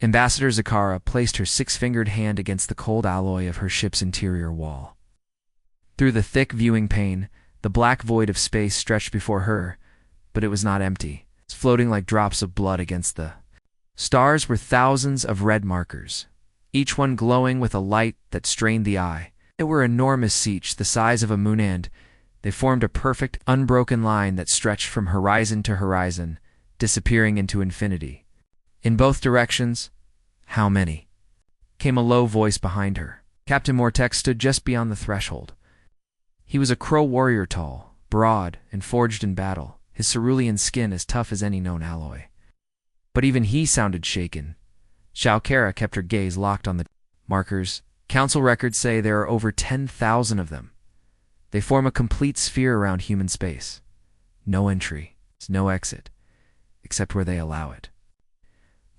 Ambassador Zakara placed her six-fingered hand against the cold alloy of her ship's interior wall. Through the thick viewing pane, the black void of space stretched before her, but it was not empty. It was floating like drops of blood against the stars were thousands of red markers, each one glowing with a light that strained the eye. They were enormous seats the size of a moon, and they formed a perfect, unbroken line that stretched from horizon to horizon, disappearing into infinity. In both directions, how many? Came a low voice behind her. Captain Mortek stood just beyond the threshold. He was a crow warrior, tall, broad, and forged in battle, his cerulean skin as tough as any known alloy. But even he sounded shaken. Shaukara kept her gaze locked on the markers. Council records say there are over 10,000 of them. They form a complete sphere around human space. No entry, no exit, except where they allow it.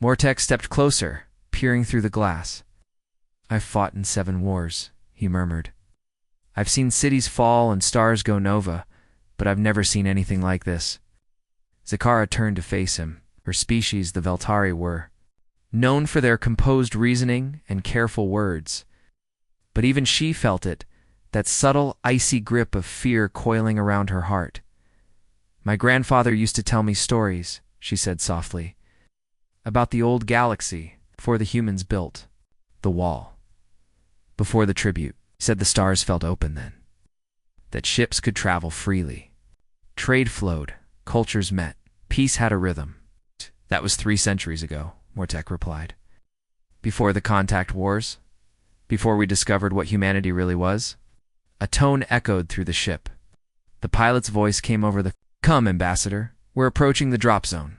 Mortek stepped closer, peering through the glass. "I've fought in 7 wars," he murmured. "I've seen cities fall and stars go nova, but I've never seen anything like this." Zakara turned to face him. Her species, the Veltari, were known for their composed reasoning and careful words. But even she felt it, that subtle, icy grip of fear coiling around her heart. "My grandfather used to tell me stories," she said softly, "about the old galaxy before the humans built the wall. Before the tribute, he said the stars felt open then, that ships could travel freely. Trade flowed, cultures met, peace had a rhythm." "That was 3 centuries ago," Mortek replied. "Before the contact wars? Before we discovered what humanity really was?" A tone echoed through the ship. The pilot's voice came over the "Come, Ambassador, we're approaching the drop zone.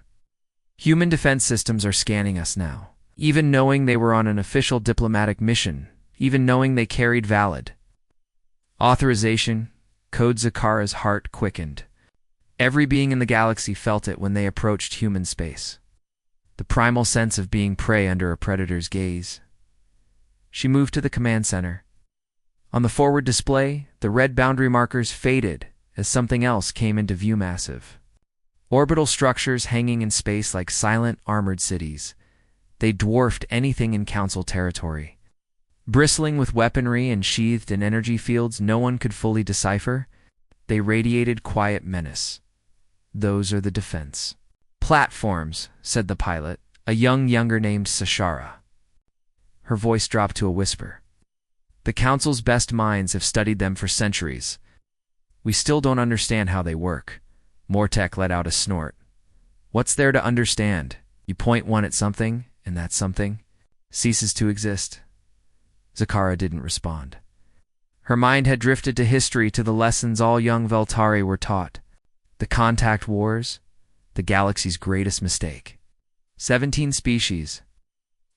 Human defense systems are scanning us now. Even knowing they were on an official diplomatic mission, even knowing they carried valid authorization, Code Zakara's heart quickened. Every being in the galaxy felt it when they approached human space. The primal sense of being prey under a predator's gaze. She moved to the command center. On the forward display, the red boundary markers faded as something else came into view. Massive orbital structures hanging in space like silent, armored cities. They dwarfed anything in Council territory. Bristling with weaponry and sheathed in energy fields no one could fully decipher, they radiated quiet menace. "Those are the defense platforms," said the pilot, a younger named Sashara. Her voice dropped to a whisper. "The Council's best minds have studied them for centuries. We still don't understand how they work." Mortek let out a snort. "What's there to understand? You point one at something, and that something ceases to exist." Zakara didn't respond. Her mind had drifted to history, to the lessons all young Veltari were taught. The contact wars, the galaxy's greatest mistake. 17 species,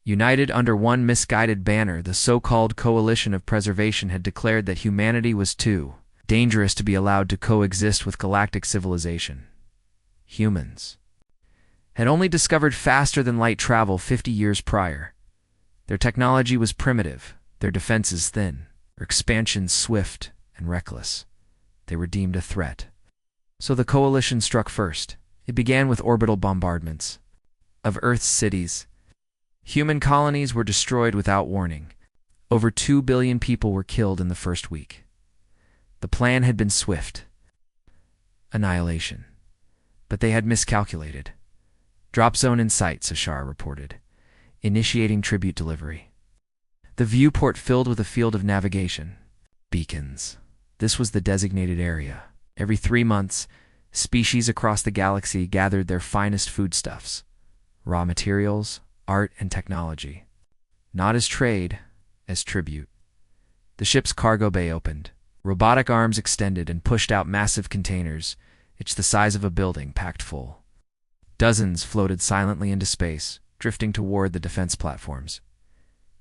united under one misguided banner, the so-called Coalition of Preservation, had declared that humanity was too dangerous to be allowed to coexist with galactic civilization. Humans had only discovered faster-than-light travel 50 years prior. Their technology was primitive, their defenses thin, their expansion swift and reckless. They were deemed a threat. So the Coalition struck first. It began with orbital bombardments of Earth's cities. Human colonies were destroyed without warning. Over 2 billion people were killed in the first week. The plan had been swift annihilation, but they had miscalculated. "Drop zone in sight," Sashara reported, initiating tribute delivery. The viewport filled with a field of navigation beacons. This was the designated area. Every 3 months, species across the galaxy gathered their finest foodstuffs, raw materials, art, and technology. Not as trade, as tribute. The ship's cargo bay opened. Robotic arms extended and pushed out massive containers, each the size of a building, packed full. Dozens floated silently into space, drifting toward the defense platforms.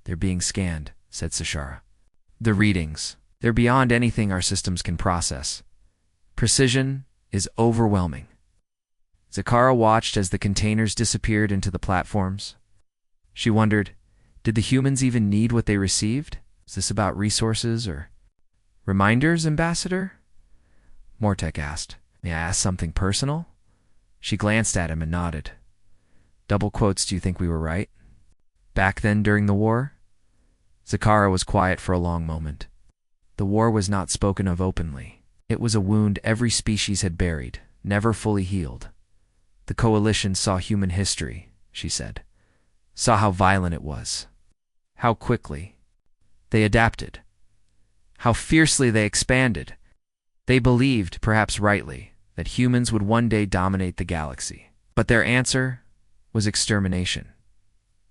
"They're being scanned," said Sashara. "The readings, they're beyond anything our systems can process. Precision is overwhelming." Zakara watched as the containers disappeared into the platforms. She wondered, did the humans even need what they received? Is this about resources or reminders, Ambassador? Mortek asked. "May I ask something personal?" She glanced at him and nodded. "Double quotes, do you think we were right?" Back then during the war? Zakara was quiet for a long moment. The war was not spoken of openly. It was a wound every species had buried, never fully healed. The coalition saw human history, she said. Saw how violent it was. How quickly they adapted. How fiercely they expanded. They believed, perhaps rightly, that humans would one day dominate the galaxy. But their answer was extermination.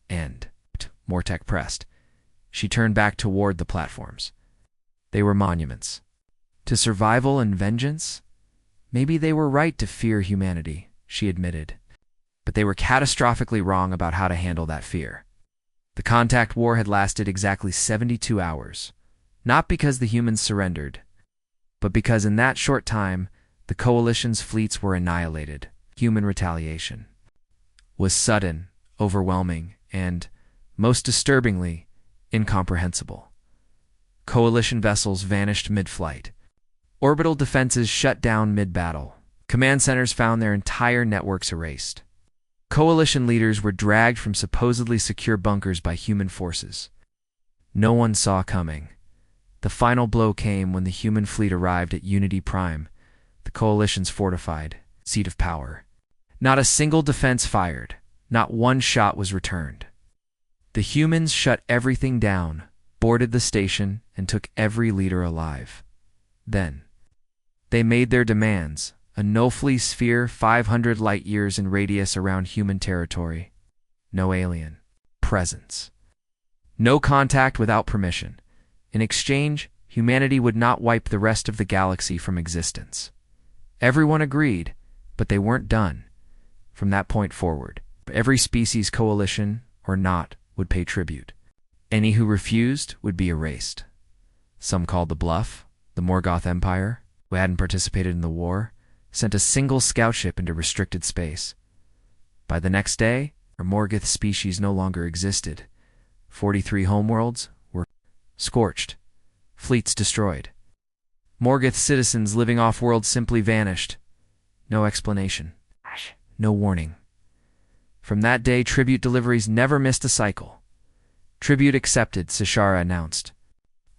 And, Mortek pressed. She turned back toward the platforms. They were monuments. To survival and vengeance? Maybe they were right to fear humanity, she admitted. But they were catastrophically wrong about how to handle that fear. The contact war had lasted exactly 72 hours. Not because the humans surrendered, but because in that short time, the coalition's fleets were annihilated. Human retaliation was sudden, overwhelming, and, most disturbingly, incomprehensible. Coalition vessels vanished mid-flight. Orbital defenses shut down mid-battle. Command centers found their entire networks erased. Coalition leaders were dragged from supposedly secure bunkers by human forces. No one saw coming. The final blow came when the human fleet arrived at Unity Prime, the Coalition's fortified seat of power. Not a single defense fired. Not one shot was returned. The humans shut everything down, boarded the station, and took every leader alive. Then, they made their demands, a no-flee sphere 500 light-years in radius around human territory. No alien presence. No contact without permission. In exchange, humanity would not wipe the rest of the galaxy from existence. Everyone agreed, but they weren't done. From that point forward, every species coalition, or not, would pay tribute. Any who refused would be erased. Some called the bluff. The Morgoth Empire, who hadn't participated in the war, sent a single scout ship into restricted space. By the next day, our Morgoth species no longer existed. 43 homeworlds were scorched, fleets destroyed. Morgoth citizens living off-world simply vanished. No explanation. No warning. From that day, tribute deliveries never missed a cycle. Tribute accepted, Sashara announced.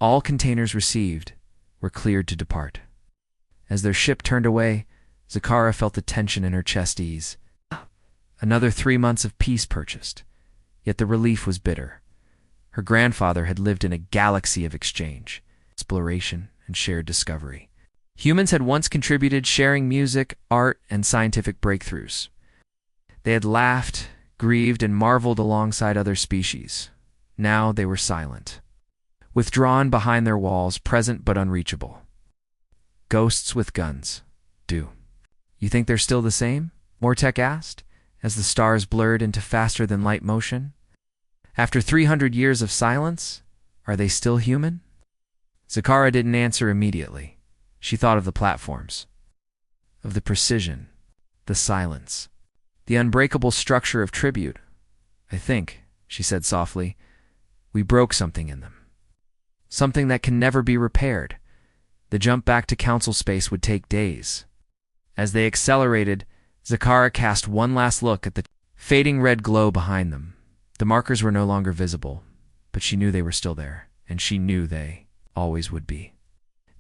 All containers received were cleared to depart. As their ship turned away, Zakara felt the tension in her chest ease. Another 3 months of peace purchased. Yet the relief was bitter. Her grandfather had lived in a galaxy of exchange, exploration, and shared discovery. Humans had once contributed, sharing music, art, and scientific breakthroughs. They had laughed, grieved, and marveled alongside other species. Now they were silent, withdrawn behind their walls, present but unreachable. Ghosts with guns. Do you think they're still the same? Mortek asked, as the stars blurred into faster-than-light motion. After 300 years of silence, are they still human? Zakara didn't answer immediately. She thought of the platforms, of the precision, the silence, the unbreakable structure of tribute. I think, she said softly, we broke something in them. Something that can never be repaired. The jump back to council space would take days. As they accelerated, Zakara cast one last look at the fading red glow behind them. The markers were no longer visible, but she knew they were still there, and she knew they always would be.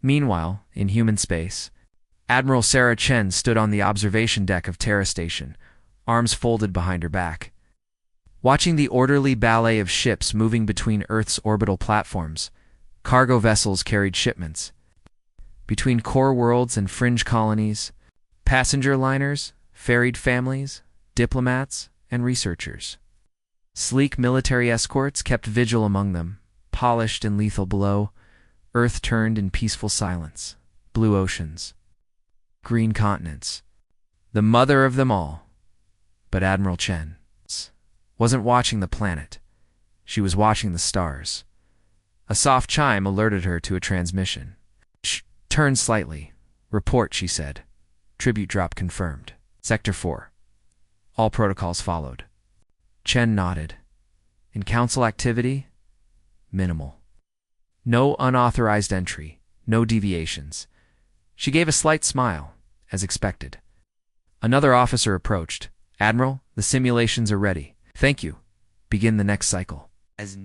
Meanwhile, in human space, Admiral Sarah Chen stood on the observation deck of Terra Station, arms folded behind her back. Watching the orderly ballet of ships moving between Earth's orbital platforms, cargo vessels carried shipments. Between core worlds and fringe colonies, passenger liners ferried families, diplomats, and researchers. Sleek military escorts kept vigil among them, polished and lethal below. Earth turned in peaceful silence. Blue oceans, green continents, the mother of them all. But Admiral Chen wasn't watching the planet. She was watching the stars. A soft chime alerted her to a transmission. Shh, turn slightly. Report, she said. Tribute drop confirmed. Sector 4. All protocols followed. Chen nodded. In council activity? Minimal. No unauthorized entry, no deviations. She gave a slight smile, as expected. Another officer approached. Admiral, the simulations are ready. Thank you. Begin the next cycle. As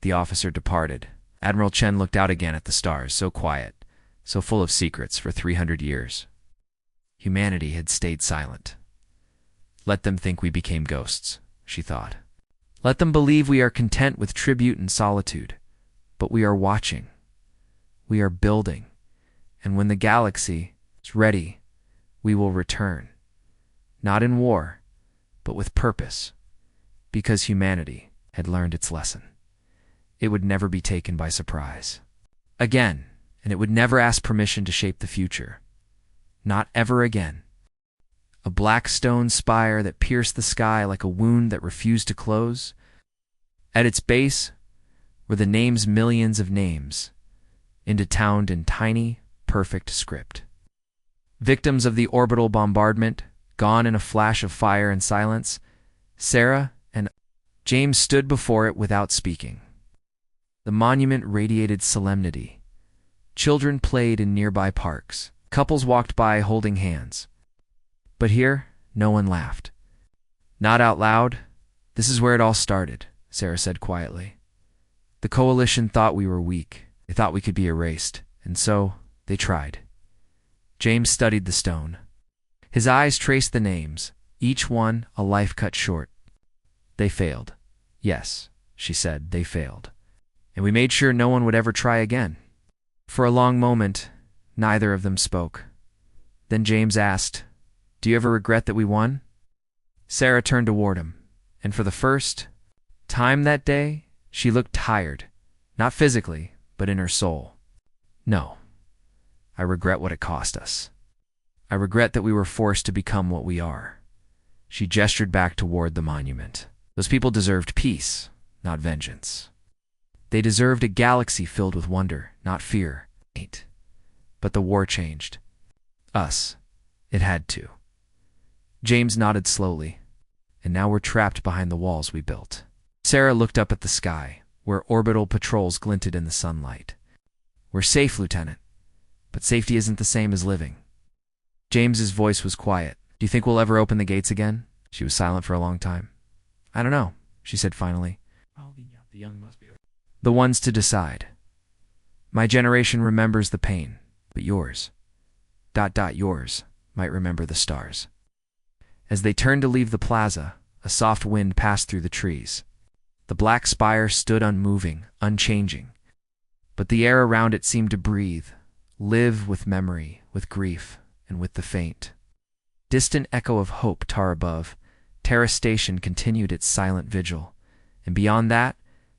the officer departed, Admiral Chen looked out again at the stars, so quiet, so full of secrets for 300 years. Humanity had stayed silent. Let them think we became ghosts, she thought. Let them believe we are content with tribute and solitude. But we are watching. We are building. And when the galaxy is ready, we will return. Not in war, but with purpose. Because humanity had learned its lesson. It would never be taken by surprise. Again, and it would never ask permission to shape the future. Not ever again. A black stone spire that pierced the sky like a wound that refused to close. At its base were the names, millions of names, intertwined in tiny, perfect script. Victims of the orbital bombardment, gone in a flash of fire and silence, Sarah and James stood before it without speaking. The monument radiated solemnity. Children played in nearby parks. Couples walked by holding hands. But here, no one laughed. Not out loud. This is where it all started, Sarah said quietly. The coalition thought we were weak. They thought we could be erased. And so, they tried. James studied the stone. His eyes traced the names, each one a life cut short. They failed. Yes, she said, they failed. And we made sure no one would ever try again. For a long moment, neither of them spoke. Then James asked, "Do you ever regret that we won?" Sarah turned toward him, and for the first time that day, she looked tired, not physically, but in her soul. "No. I regret what it cost us. I regret that we were forced to become what we are." She gestured back toward the monument. Those people deserved peace, not vengeance. They deserved a galaxy filled with wonder, not fear. But the war changed. Us. It had to. James nodded slowly. And now we're trapped behind the walls we built. Sarah looked up at the sky, where orbital patrols glinted in the sunlight. "We're safe, Lieutenant. But safety isn't the same as living." James's voice was quiet. "Do you think we'll ever open the gates again?" She was silent for a long time. "I don't know," she said finally. The young must be. "The ones to decide. My generation remembers the pain, but yours, yours, might remember the stars." As they turned to leave the plaza, a soft wind passed through the trees. The black spire stood unmoving, unchanging. But the air around it seemed to breathe, live with memory, with grief, and with the faint. Distant echo of hope tar above, Terra Station continued its silent vigil, and beyond that,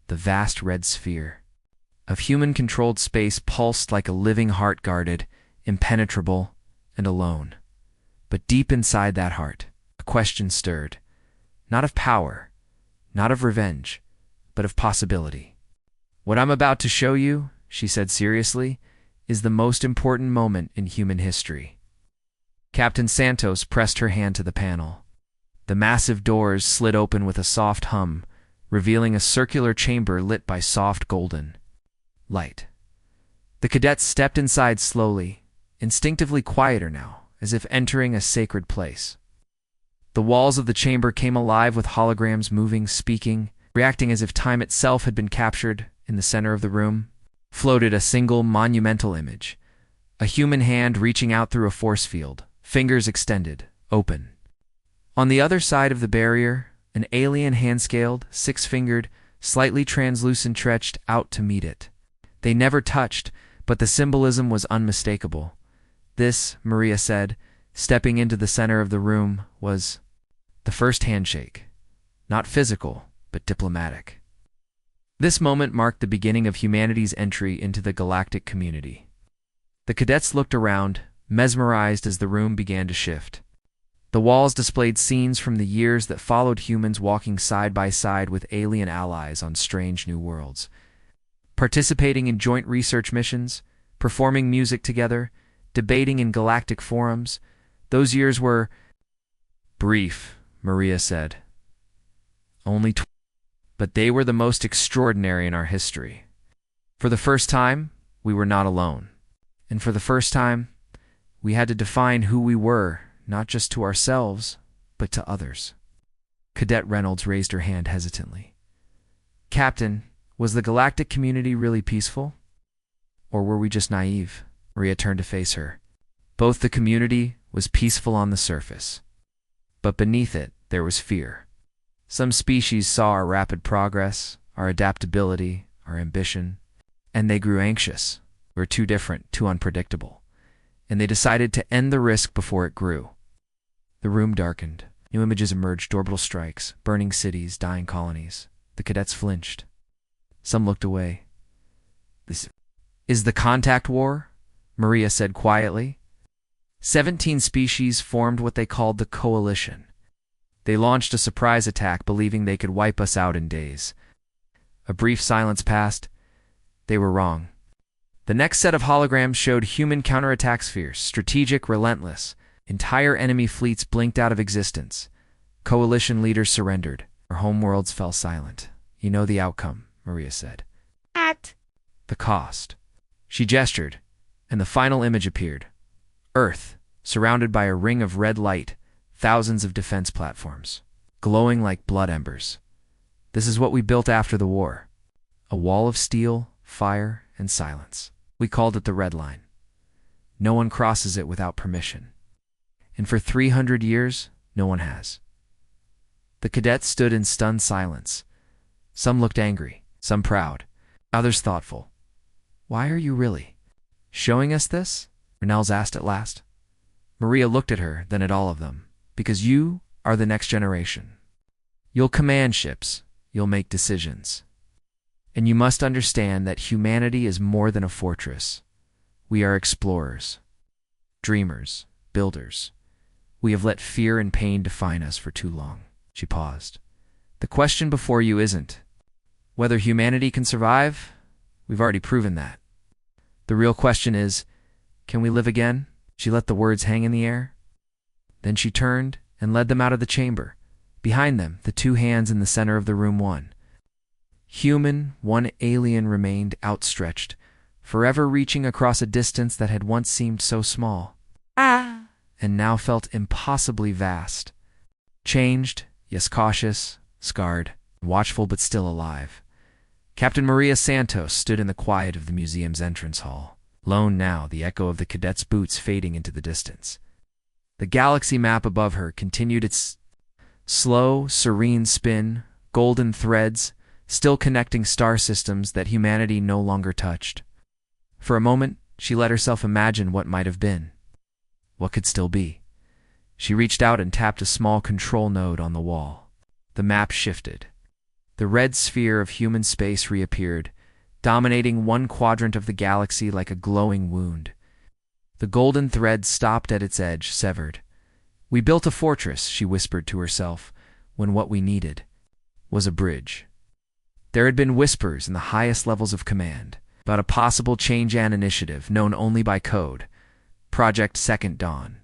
the vast red sphere of human-controlled space pulsed like a living heart, guarded, impenetrable, and alone. But deep inside that heart, a question stirred, not of power, not of revenge, but of possibility. "What I'm about to show you," she said seriously, "is the most important moment in human history." Captain Santos pressed her hand to the panel. The massive doors slid open with a soft hum, revealing a circular chamber lit by soft golden light. The cadets stepped inside slowly, instinctively quieter now, as if entering a sacred place. The walls of the chamber came alive with holograms moving, speaking, reacting as if time itself had been captured. In the center of the room floated a single monumental image, a human hand reaching out through a force field, fingers extended, open. On the other side of the barrier, an alien hand-scaled, six-fingered, slightly translucent stretched out to meet it. They never touched, but the symbolism was unmistakable. This, Maria said, stepping into the center of the room, was the first handshake. Not physical, but diplomatic. This moment marked the beginning of humanity's entry into the galactic community. The cadets looked around, mesmerized as the room began to shift. The walls displayed scenes from the years that followed humans walking side by side with alien allies on strange new worlds. Participating in joint research missions, performing music together, debating in galactic forums. Those years were brief, Maria said. But they were the most extraordinary in our history. For the first time, we were not alone. And for the first time, we had to define who we were, not just to ourselves, but to others. Cadet Reynolds raised her hand hesitantly. Captain, was the galactic community really peaceful? Or were we just naive? Maria turned to face her. Both the community was peaceful on the surface, but beneath it there was fear. Some species saw our rapid progress, our adaptability, our ambition, and they grew anxious. We were too different, too unpredictable, and they decided to end the risk before it grew. The room darkened. New images emerged: orbital strikes, burning cities, dying colonies. The cadets flinched. Some looked away. "This is the contact war," Maria said quietly. 17 species formed what they called the Coalition. They launched a surprise attack, believing they could wipe us out in days. A brief silence passed. They were wrong. The next set of holograms showed human counterattack spheres, strategic, relentless. Entire enemy fleets blinked out of existence. Coalition leaders surrendered. Our homeworlds fell silent. "You know the outcome," Maria said. At "The cost." She gestured, and the final image appeared. Earth, surrounded by a ring of red light, thousands of defense platforms, glowing like blood embers. This is what we built after the war. A wall of steel, fire, and silence. We called it the Red Line. No one crosses it without permission. And for 300 years, no one has. The cadets stood in stunned silence. Some looked angry, some proud, others thoughtful. "Why are you really showing us this?" Rinalds asked at last. Maria looked at her, then at all of them. "Because you are the next generation. You'll command ships, you'll make decisions. And you must understand that humanity is more than a fortress. We are explorers, dreamers, builders. We have let fear and pain define us for too long." She paused. "The question before you isn't whether humanity can survive. We've already proven that. The real question is, can we live again?" She let the words hang in the air. Then she turned and led them out of the chamber. Behind them, the two hands in the center of the room, one human, one alien, remained outstretched, forever reaching across a distance that had once seemed so small, and now felt impossibly vast. Changed, yes, cautious, scarred, watchful, but still alive. Captain Maria Santos stood in the quiet of the museum's entrance hall, lone now, the echo of the cadets' boots fading into the distance. The galaxy map above her continued its slow, serene spin, golden threads, still connecting star systems that humanity no longer touched. For a moment, she let herself imagine what might have been, what could still be. She reached out and tapped a small control node on the wall. The map shifted. The red sphere of human space reappeared, dominating one quadrant of the galaxy like a glowing wound. The golden thread stopped at its edge, severed. "We built a fortress," she whispered to herself, "when what we needed was a bridge." There had been whispers in the highest levels of command about a possible change-an initiative known only by code, Project Second Dawn.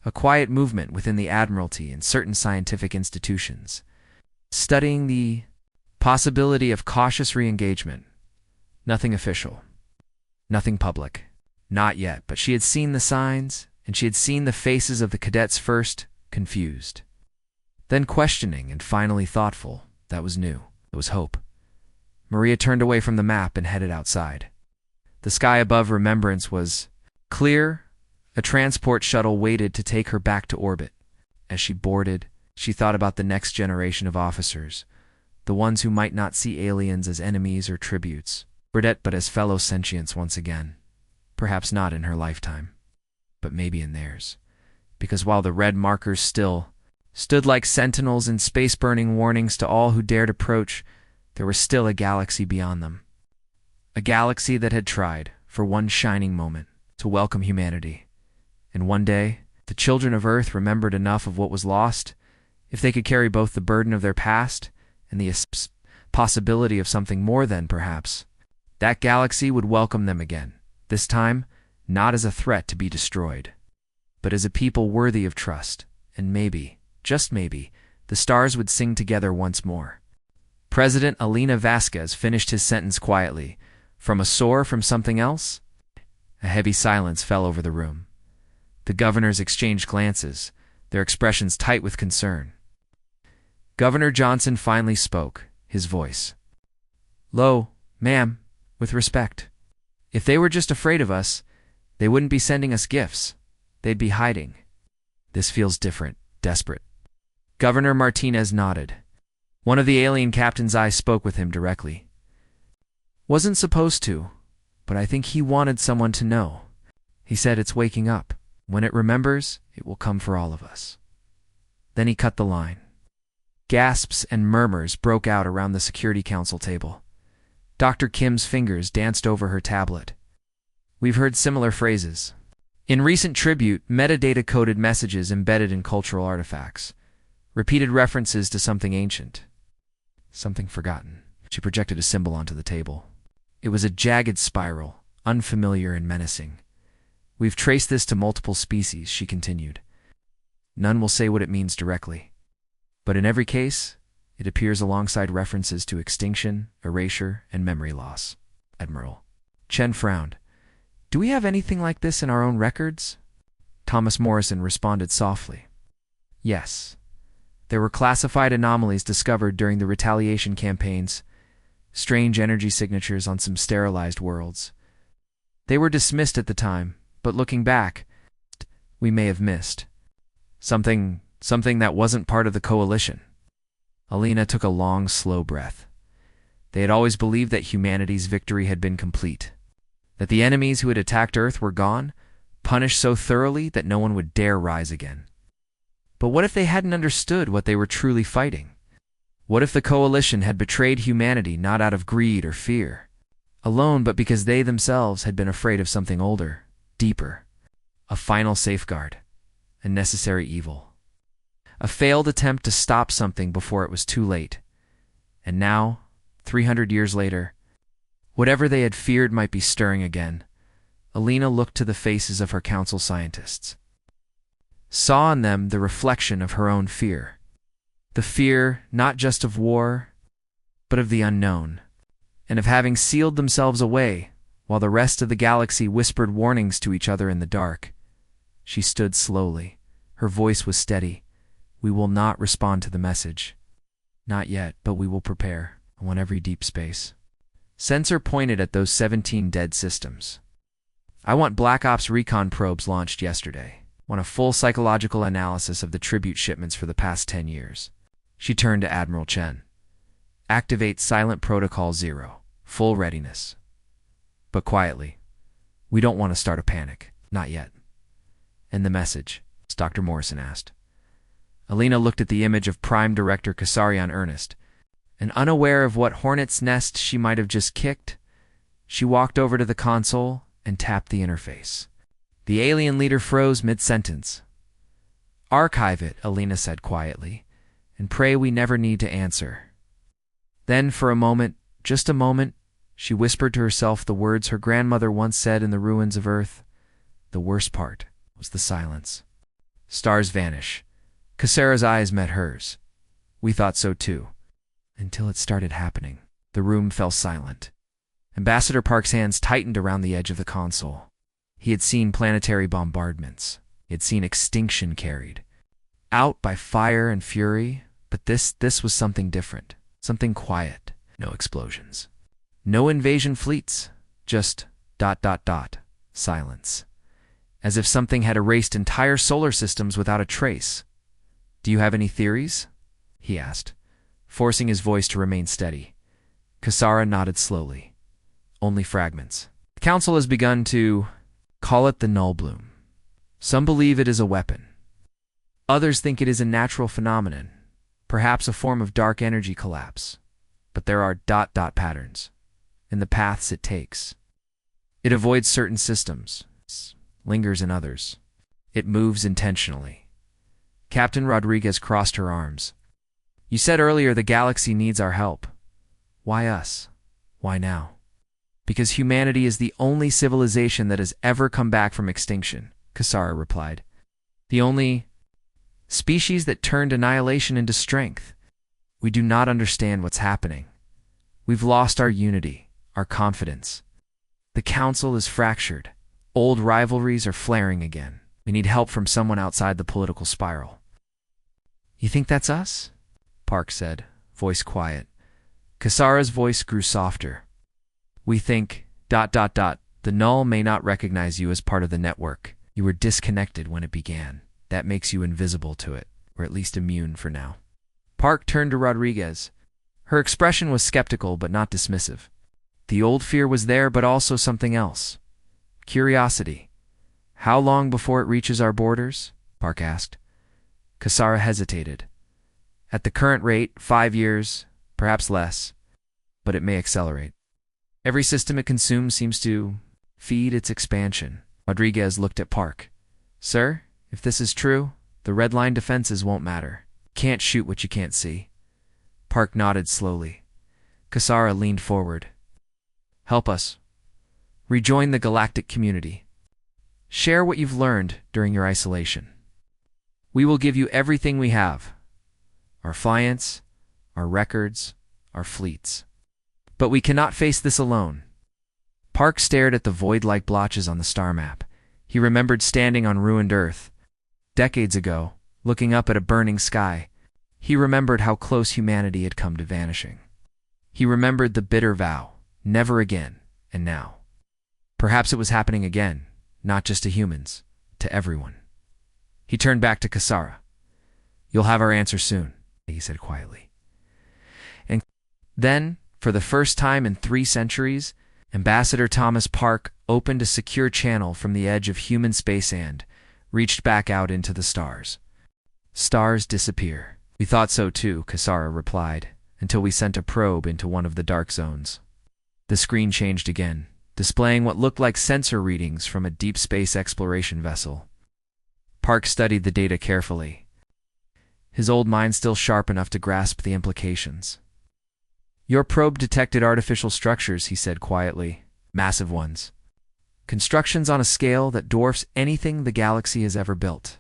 A quiet movement within the Admiralty and certain scientific institutions, studying the possibility of cautious re-engagement. Nothing official. Nothing public. Not yet, but she had seen the signs, and she had seen the faces of the cadets, first confused, then questioning, and finally thoughtful. That was new. It was hope. Maria turned away from the map and headed outside. The sky above Remembrance was clear. A transport shuttle waited to take her back to orbit. As she boarded, she thought about the next generation of officers, the ones who might not see aliens as enemies or tributes, but as fellow sentients once again. Perhaps not in her lifetime, but maybe in theirs. Because while the red markers still stood like sentinels in space, burning warnings to all who dared approach, there was still a galaxy beyond them. A galaxy that had tried, for one shining moment, to welcome humanity. And one day, the children of Earth remembered enough of what was lost, if they could carry both the burden of their past and the possibility of something more than, perhaps, that galaxy would welcome them again. This time, not as a threat to be destroyed, but as a people worthy of trust. And maybe, just maybe, the stars would sing together once more. President Alina Vasquez finished his sentence quietly. From a soar from something else? A heavy silence fell over the room. The governors exchanged glances, their expressions tight with concern. Governor Johnson finally spoke, his voice Lo, ma'am, with respect. If they were just afraid of us, they wouldn't be sending us gifts. They'd be hiding. This feels different, desperate. Governor Martinez nodded. One of the alien captain's eyes spoke with him directly. Wasn't supposed to, but I think he wanted someone to know. He said it's waking up. When it remembers, it will come for all of us. Then he cut the line. Gasps and murmurs broke out around the Security Council table. Dr. Kim's fingers danced over her tablet. We've heard similar phrases. In recent tribute, metadata-coded messages embedded in cultural artifacts. Repeated references to something ancient. Something forgotten. She projected a symbol onto the table. It was a jagged spiral, unfamiliar and menacing. We've traced this to multiple species, she continued. None will say what it means directly. But in every case, it appears alongside references to extinction, erasure, and memory loss. Admiral Chen frowned. Do we have anything like this in our own records? Thomas Morrison responded softly. Yes. There were classified anomalies discovered during the retaliation campaigns, strange energy signatures on some sterilized worlds. They were dismissed at the time, but looking back, we may have missed something that wasn't part of the coalition. Alina took a long, slow breath. They had always believed that humanity's victory had been complete, that the enemies who had attacked Earth were gone, punished so thoroughly that no one would dare rise again. But what if they hadn't understood what they were truly fighting? What if the coalition had betrayed humanity not out of greed or fear, alone, but because they themselves had been afraid of something older, deeper, a final safeguard, a necessary evil, a failed attempt to stop something before it was too late. And now, 300 years later, whatever they had feared might be stirring again. Alina looked to the faces of her council scientists, saw in them the reflection of her own fear. The fear not just of war, but of the unknown, and of having sealed themselves away while the rest of the galaxy whispered warnings to each other in the dark. She stood slowly. Her voice was steady. We will not respond to the message. Not yet, but we will prepare. I want every deep space. Sensor pointed at those 17 dead systems. I want Black Ops recon probes launched yesterday. Want a full psychological analysis of the tribute shipments for the past 10 years. She turned to Admiral Chen. Activate Silent Protocol 0. Full readiness. But quietly. We don't want to start a panic. Not yet. And the message? Dr. Morrison asked. Alina looked at the image of Prime Director Kasarian Ernest, and unaware of what hornet's nest she might have just kicked, she walked over to the console and tapped the interface. The alien leader froze mid-sentence. Archive it, Alina said quietly, and pray we never need to answer. Then, for a moment, just a moment, she whispered to herself the words her grandmother once said in the ruins of Earth. The worst part was the silence. Stars vanish. Kasara's eyes met hers. We thought so too. Until it started happening. The room fell silent. Ambassador Park's hands tightened around the edge of the console. He had seen planetary bombardments. He had seen extinction carried out by fire and fury, but this was something different, something quiet. No explosions. No invasion fleets, just ... silence. As if something had erased entire solar systems without a trace. Do you have any theories? He asked, forcing his voice to remain steady. Kasara nodded slowly. Only fragments. The Council has begun to call it the null bloom. Some believe it is a weapon. Others think it is a natural phenomenon, perhaps a form of dark energy collapse. But there are ... patterns in the paths it takes. It avoids certain systems, lingers in others. It moves intentionally. Captain Rodriguez crossed her arms. You said earlier the galaxy needs our help. Why us? Why now? Because humanity is the only civilization that has ever come back from extinction, Kasara replied. The only species that turned annihilation into strength. We do not understand what's happening. We've lost our unity, our confidence. The Council is fractured. Old rivalries are flaring again. We need help from someone outside the political spiral. You think that's us? Park said, voice quiet. Kasara's voice grew softer. We think, ... The null may not recognize you as part of the network. You were disconnected when it began. That makes you invisible to it, or at least immune for now. Park turned to Rodriguez. Her expression was skeptical but not dismissive. The old fear was there, but also something else. Curiosity. How long before it reaches our borders? Park asked. Kasara hesitated. At the current rate, 5 years, perhaps less, but it may accelerate. Every system it consumes seems to feed its expansion. Rodriguez looked at Park. Sir, if this is true, the red line defenses won't matter. Can't shoot what you can't see. Park nodded slowly. Kasara leaned forward. Help us. Rejoin the galactic community. Share what you've learned during your isolation. We will give you everything we have. Our fliance, our records, our fleets. But we cannot face this alone. Park stared at the void-like blotches on the star map. He remembered standing on ruined Earth. Decades ago, looking up at a burning sky, he remembered how close humanity had come to vanishing. He remembered the bitter vow, never again, and now. Perhaps it was happening again, not just to humans, to everyone. He turned back to Kasara. You'll have our answer soon, he said quietly. And then, for the first time in 3 centuries, Ambassador Thomas Park opened a secure channel from the edge of human space and reached back out into the stars. Stars disappear. We thought so too, Kasara replied, until we sent a probe into one of the dark zones. The screen changed again, displaying what looked like sensor readings from a deep space exploration vessel. Park studied the data carefully, his old mind still sharp enough to grasp the implications. Your probe detected artificial structures, he said quietly. Massive ones. Constructions on a scale that dwarfs anything the galaxy has ever built.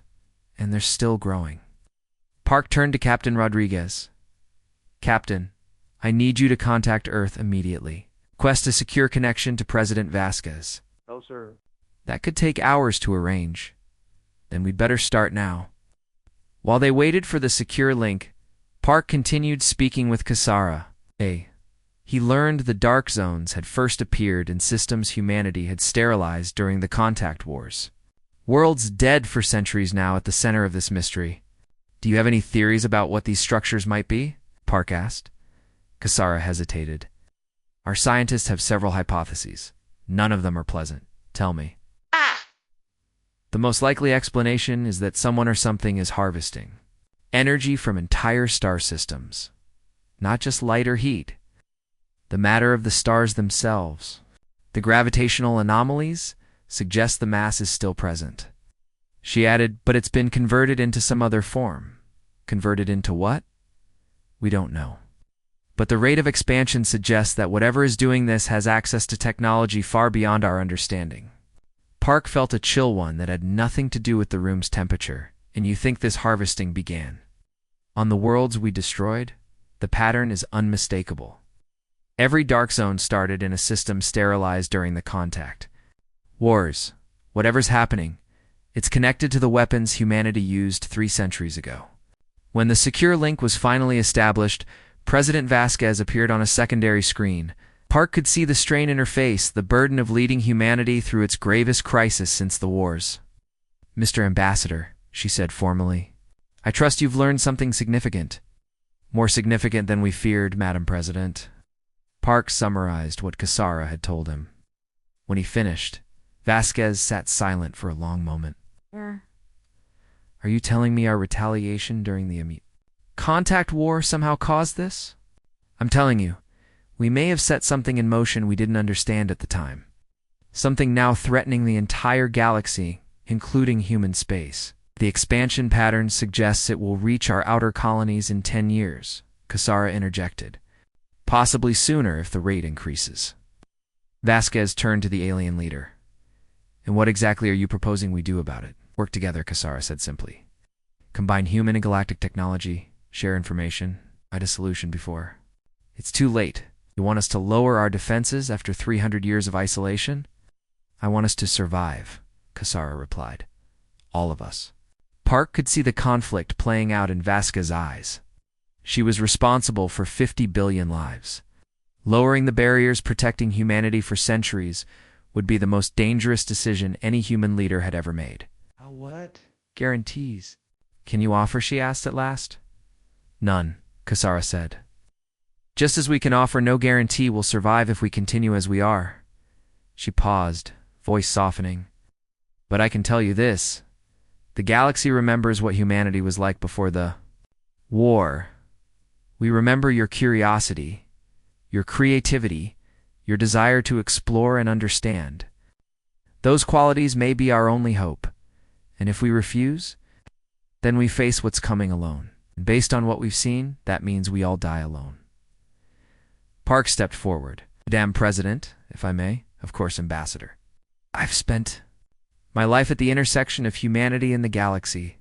And they're still growing. Park turned to Captain Rodriguez. Captain, I need you to contact Earth immediately. Request a secure connection to President Vasquez. No, sir. That could take hours to arrange. Then we'd better start now. While they waited for the secure link, Park continued speaking with Kasara. He learned the dark zones had first appeared in systems humanity had sterilized during the contact wars. Worlds dead for centuries now at the center of this mystery. Do you have any theories about what these structures might be? Park asked. Kasara hesitated. Our scientists have several hypotheses. None of them are pleasant. Tell me. The most likely explanation is that someone or something is harvesting energy from entire star systems. Not just light or heat. The matter of the stars themselves. The gravitational anomalies suggest the mass is still present. She added, but it's been converted into some other form. Converted into what? We don't know. But the rate of expansion suggests that whatever is doing this has access to technology far beyond our understanding. Park felt a chill one that had nothing to do with the room's temperature, and you think this harvesting began. On the worlds we destroyed, the pattern is unmistakable. Every dark zone started in a system sterilized during the contact. Wars, whatever's happening, it's connected to the weapons humanity used 3 centuries ago. When the secure link was finally established, President Vasquez appeared on a secondary screen. Park could see the strain in her face, the burden of leading humanity through its gravest crisis since the wars. Mr. Ambassador, she said formally, I trust you've learned something significant. More significant than we feared, Madam President. Park summarized what Kasara had told him. When he finished, Vasquez sat silent for a long moment. Are you telling me our retaliation during the contact war somehow caused this? I'm telling you, we may have set something in motion we didn't understand at the time. Something now threatening the entire galaxy, including human space. The expansion pattern suggests it will reach our outer colonies in 10 years, Kasara interjected. Possibly sooner if the rate increases. Vasquez turned to the alien leader. And what exactly are you proposing we do about it? Work together, Kasara said simply. Combine human and galactic technology, share information. I had a solution before. It's too late. You want us to lower our defenses after 300 years of isolation? I want us to survive, Kasara replied. All of us. Park could see the conflict playing out in Vasquez's eyes. She was responsible for 50 billion lives. Lowering the barriers protecting humanity for centuries would be the most dangerous decision any human leader had ever made. How what? Guarantees. Can you offer, she asked at last. None, Kasara said. Just as we can offer no guarantee we'll survive if we continue as we are. She paused, voice softening. But I can tell you this. The galaxy remembers what humanity was like before the war. We remember your curiosity, your creativity, your desire to explore and understand. Those qualities may be our only hope. And if we refuse, then we face what's coming alone. And based on what we've seen, that means we all die alone. Park stepped forward. Madam President, if I may, of course, Ambassador. I've spent my life at the intersection of humanity and the galaxy.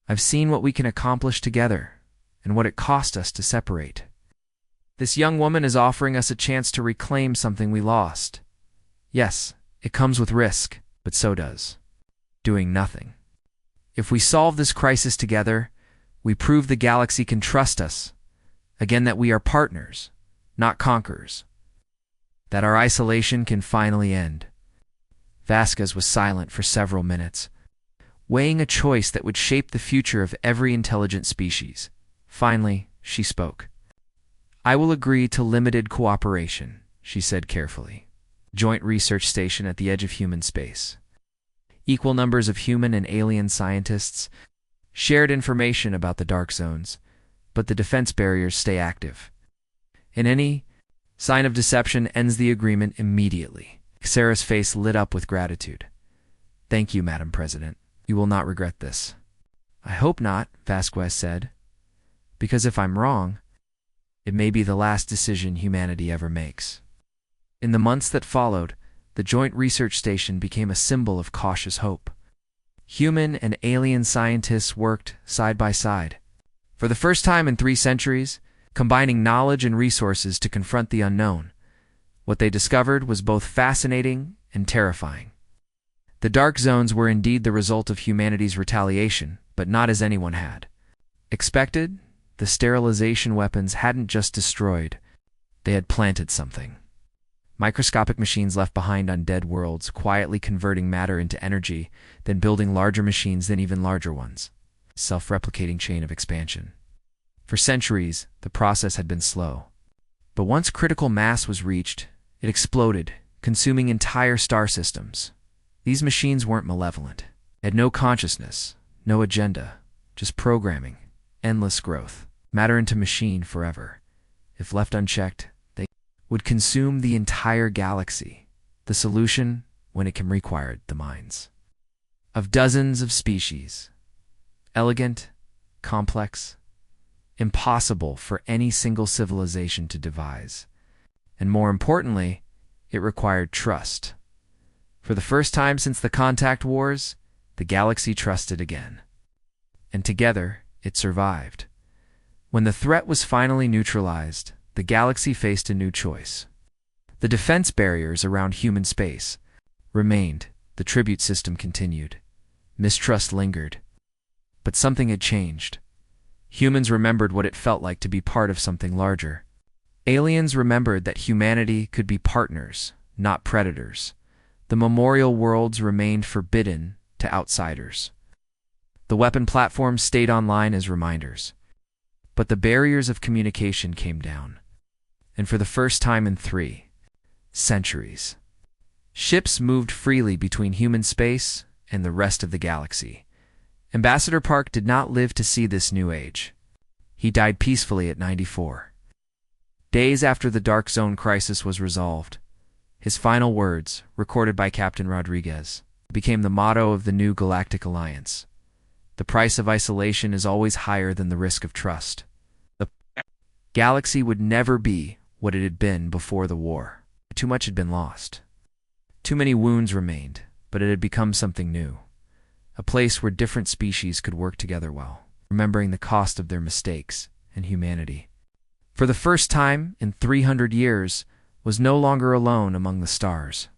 I've seen what we can accomplish together and what it cost us to separate. This young woman is offering us a chance to reclaim something we lost. Yes, it comes with risk, but so does doing nothing. If we solve this crisis together, we prove the galaxy can trust us. Again, that we are partners, not conquerors. That our isolation can finally end. Vasquez was silent for several minutes, weighing a choice that would shape the future of every intelligent species. Finally, she spoke. I will agree to limited cooperation, she said carefully. Joint research station at the edge of human space. Equal numbers of human and alien scientists, shared information about the dark zones, but the defense barriers stay active. And any sign of deception ends the agreement immediately. Sarah's face lit up with gratitude. Thank you, Madam President. You will not regret this. I hope not, Vasquez said. Because if I'm wrong, it may be the last decision humanity ever makes. In the months that followed, the Joint Research Station became a symbol of cautious hope. Human and alien scientists worked side by side. For the first time in 3 centuries, combining knowledge and resources to confront the unknown. What they discovered was both fascinating and terrifying. The dark zones were indeed the result of humanity's retaliation, but not as anyone had expected. The sterilization weapons hadn't just destroyed, they had planted something. Microscopic machines left behind on dead worlds, quietly converting matter into energy, then building larger machines than even larger ones. Self-replicating chain of expansion. For centuries, the process had been slow. But once critical mass was reached, it exploded, consuming entire star systems. These machines weren't malevolent. They had no consciousness, no agenda, just programming, endless growth. Matter into machine forever. If left unchecked, they would consume the entire galaxy. The solution, when it required the minds of dozens of species. Elegant, complex, impossible for any single civilization to devise. And more importantly, it required trust. For the first time since the Contact Wars, the galaxy trusted again. And together, it survived. When the threat was finally neutralized, the galaxy faced a new choice. The defense barriers around human space remained. The tribute system continued. Mistrust lingered. But something had changed. Humans remembered what it felt like to be part of something larger. Aliens remembered that humanity could be partners, not predators. The memorial worlds remained forbidden to outsiders. The weapon platforms stayed online as reminders. But the barriers of communication came down. And for the first time in 3 centuries, ships moved freely between human space and the rest of the galaxy. Ambassador Park did not live to see this new age. He died peacefully at 94. Days after the Dark Zone crisis was resolved, his final words, recorded by Captain Rodriguez, became the motto of the new Galactic Alliance. The price of isolation is always higher than the risk of trust. The galaxy would never be what it had been before the war. Too much had been lost. Too many wounds remained, but it had become something new. A place where different species could work together well, remembering the cost of their mistakes and humanity. For the first time in 300 years, was no longer alone among the stars.